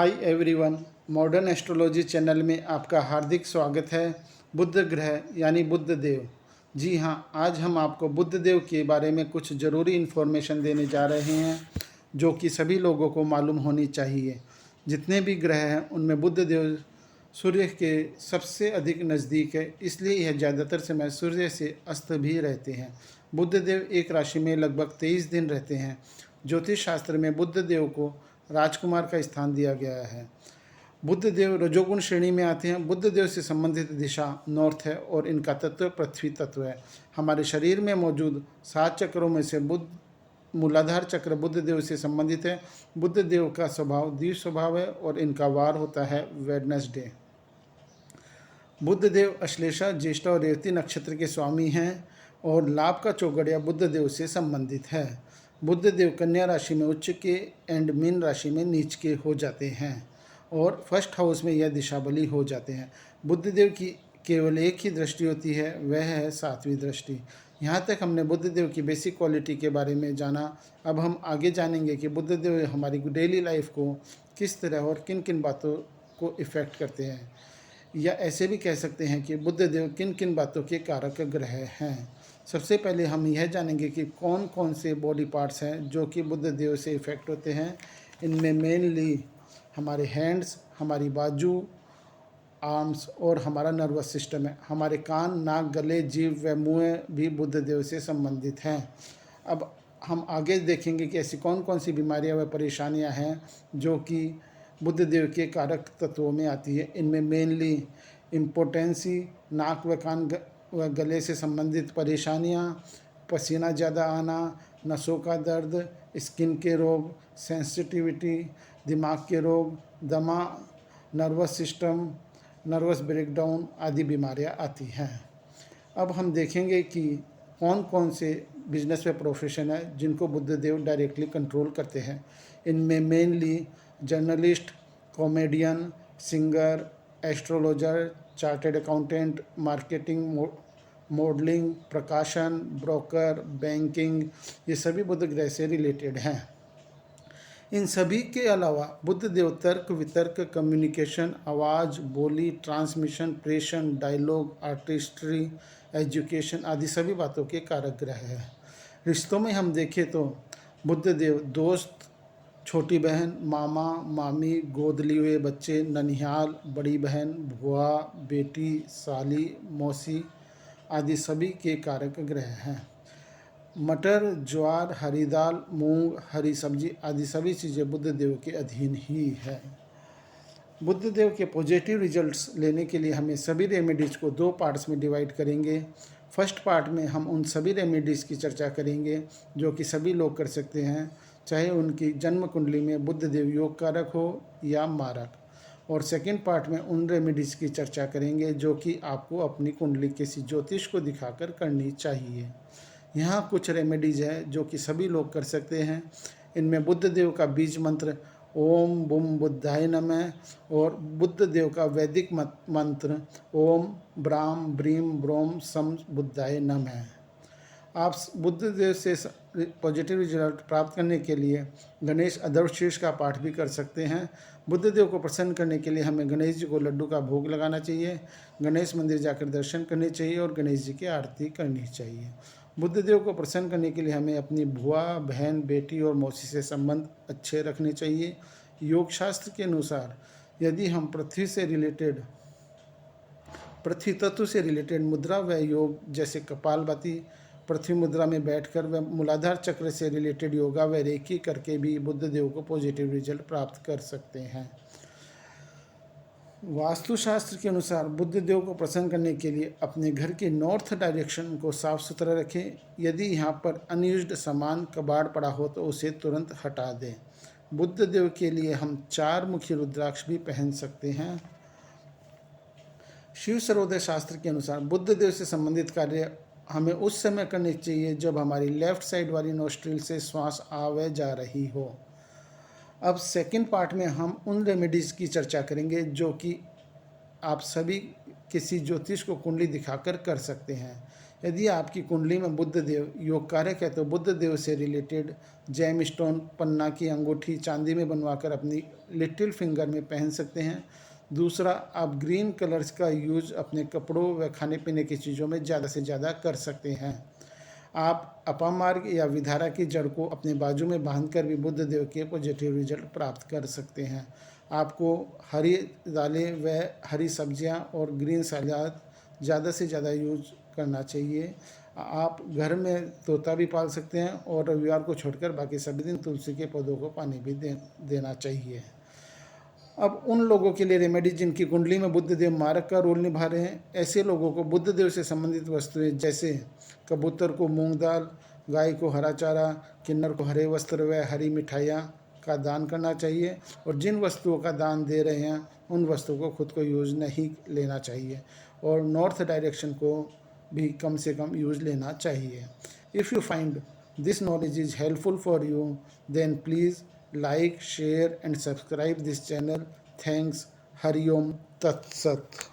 Hi everyone, modern astrology channel में आपका हार्दिक स्वागत है। बुध ग्रह यानी बुध देव। जी हाँ, आज हम आपको बुध देव के बारे में कुछ ज़रूरी इन्फॉर्मेशन देने जा रहे हैं जो कि सभी लोगों को मालूम होनी चाहिए। जितने भी ग्रह हैं उनमें बुध देव सूर्य के सबसे अधिक नज़दीक है, इसलिए यह ज़्यादातर समय सूर्य से अस्त भी रहते हैं। बुध देव एक राशि में लगभग 23 दिन रहते हैं। ज्योतिष शास्त्र में बुध देव को राजकुमार का स्थान दिया गया है। बुध देव रजोगुण श्रेणी में आते हैं। बुध देव से संबंधित दिशा नॉर्थ है और इनका तत्व पृथ्वी तत्व है। हमारे शरीर में मौजूद 7 चक्रों में से मूलाधार चक्र बुध देव से संबंधित है। बुध देव का स्वभाव द्वि स्वभाव है और इनका वार होता है वेडनेसडे। बुध देव अश्लेषा, ज्येष्ठा और रेवती नक्षत्र के स्वामी हैं और लाभ का चौगड़िया बुध देव से संबंधित है। बुध देव कन्या राशि में उच्च के एंड मीन राशि में नीच के हो जाते हैं और फर्स्ट हाउस में यह दिशा बली हो जाते हैं। बुध देव की केवल एक ही दृष्टि होती है, वह है 7वीं दृष्टि। यहाँ तक हमने बुध देव की बेसिक क्वालिटी के बारे में जाना। अब हम आगे जानेंगे कि बुध देव हमारी डेली लाइफ को किस तरह और किन किन बातों को इफ़ेक्ट करते हैं, या ऐसे भी कह सकते हैं कि बुध देव किन किन बातों के कारक ग्रह हैं। सबसे पहले हम यह जानेंगे कि कौन कौन से बॉडी पार्ट्स हैं जो कि बुध देव से इफ़ेक्ट होते हैं। इनमें मेनली हमारे हैंड्स, हमारी बाजू, आर्म्स और हमारा नर्वस सिस्टम है। हमारे कान, नाक, गले, जीभ व मुँह भी बुध देव से संबंधित हैं। अब हम आगे देखेंगे कि ऐसी कौन कौन सी बीमारियां व परेशानियां हैं जो कि बुध देव के कारक तत्वों में आती है। इनमें मेनली इम्पोटेंसी, नाक व कान व गले से संबंधित परेशानियां, पसीना ज़्यादा आना, नसों का दर्द, स्किन के रोग, सेंसिटिविटी, दिमाग के रोग, दमा, नर्वस सिस्टम, नर्वस ब्रेकडाउन आदि बीमारियां आती हैं। अब हम देखेंगे कि कौन कौन से बिजनेस व प्रोफेशन है जिनको बुध देव डायरेक्टली कंट्रोल करते हैं। इनमें mainly journalist, comedian, singer, astrologer, chartered accountant, marketing, modelling, प्रकाशन, ब्रोकर, बैंकिंग, ये सभी बुध ग्रह से रिलेटेड हैं। इन सभी के अलावा बुध देव तर्क, वितर्क, कम्युनिकेशन, आवाज़, बोली, ट्रांसमिशन, प्रेषण, डायलॉग, आर्टिस्ट्री, एजुकेशन आदि सभी बातों के कारक ग्रह है। रिश्तों में हम देखें तो बुध देव दोस्त, छोटी बहन, मामा, मामी, गोद लिए हुए बच्चे, ननिहाल, बड़ी बहन, बुआ, बेटी, साली, मौसी आदि सभी के कारक ग्रह हैं। मटर, ज्वार, हरी दाल, मूंग, हरी सब्जी आदि सभी चीज़ें बुध देव के अधीन ही है। बुध देव के पॉजिटिव रिजल्ट्स लेने के लिए हमें सभी रेमेडीज़ को 2 पार्ट्स में डिवाइड करेंगे। फर्स्ट पार्ट में हम उन सभी रेमेडीज़ की चर्चा करेंगे जो कि सभी लोग कर सकते हैं, चाहे उनकी जन्म कुंडली में बुध देव योग कारक हो या मारक। और सेकंड पार्ट में उन रेमेडीज़ की चर्चा करेंगे जो कि आपको अपनी कुंडली किसी ज्योतिष को दिखाकर करनी चाहिए। यहाँ कुछ रेमेडीज़ है जो कि सभी लोग कर सकते हैं। इनमें बुध देव का बीज मंत्र ओम बुम बुद्धाय नमः और बुध देव का वैदिक मंत्र ओम ब्राम ब्रीम ब्रोम सम बुद्धाय नमः। आप बुध देव से पॉजिटिव रिजल्ट प्राप्त करने के लिए गणेश अधर्वशीर्ष का पाठ भी कर सकते हैं। बुध देव को प्रसन्न करने के लिए हमें गणेश जी को लड्डू का भोग लगाना चाहिए, गणेश मंदिर जाकर दर्शन करने चाहिए और गणेश जी की आरती करनी चाहिए। बुध देव को प्रसन्न करने के लिए हमें अपनी बुआ, बहन, बेटी और मौसी से संबंध अच्छे रखने चाहिए। योग शास्त्र के अनुसार यदि हम पृथ्वी तत्व से रिलेटेड मुद्रा व योग जैसे कपालभाति, पृथ्वी मुद्रा में बैठकर व मूलाधार चक्र से रिलेटेड योगा व रेकी करके भी बुध देव को पॉजिटिव रिजल्ट प्राप्त कर सकते हैं। वास्तुशास्त्र के अनुसार बुध देव को प्रसन्न करने के लिए अपने घर के नॉर्थ डायरेक्शन को साफ सुथरा रखें। यदि यहाँ पर अनयूज्ड सामान कबाड़ पड़ा हो तो उसे तुरंत हटा दें। बुध देव के लिए हम 4 मुखी रुद्राक्ष भी पहन सकते हैं। शिव सर्वोदय शास्त्र के अनुसार बुध देव से संबंधित कार्य हमें उस समय करने चाहिए जब हमारी लेफ्ट साइड वाली नोस्ट्रिल से श्वास आ व जा रही हो। अब सेकंड पार्ट में हम उन रेमेडीज़ की चर्चा करेंगे जो कि आप सभी किसी ज्योतिष को कुंडली दिखाकर कर सकते हैं। यदि आपकी कुंडली में बुध देव योग कारक है तो बुध देव से रिलेटेड जेम स्टोन पन्ना की अंगूठी चांदी में बनवाकर अपनी लिटिल फिंगर में पहन सकते हैं। दूसरा, आप ग्रीन कलर्स का यूज अपने कपड़ों व खाने पीने की चीज़ों में ज़्यादा से ज़्यादा कर सकते हैं। आप अपामार्ग या विधारा की जड़ को अपने बाजू में बांधकर भी बुध देव के पॉजिटिव रिजल्ट प्राप्त कर सकते हैं। आपको हरी दालें व हरी सब्जियां और ग्रीन सलाद ज़्यादा से ज़्यादा यूज करना चाहिए। आप घर में तोता भी पाल सकते हैं और रविवार को छोड़कर बाकी सभी दिन तुलसी के पौधों को पानी भी देना चाहिए। अब उन लोगों के लिए रेमेडी जिनकी कुंडली में बुध देव मारक का रोल निभा रहे हैं, ऐसे लोगों को बुध देव से संबंधित वस्तुएं जैसे कबूतर को मूंग दाल, गाय को हरा चारा, किन्नर को हरे वस्त्र व हरी मिठाइयाँ का दान करना चाहिए। और जिन वस्तुओं का दान दे रहे हैं उन वस्तुओं को खुद को यूज नहीं लेना चाहिए और नॉर्थ डायरेक्शन को भी कम से कम यूज लेना चाहिए। If you find this knowledge is helpful for you then please like, share and subscribe this channel. Thanks. Hari Om Tat Sat.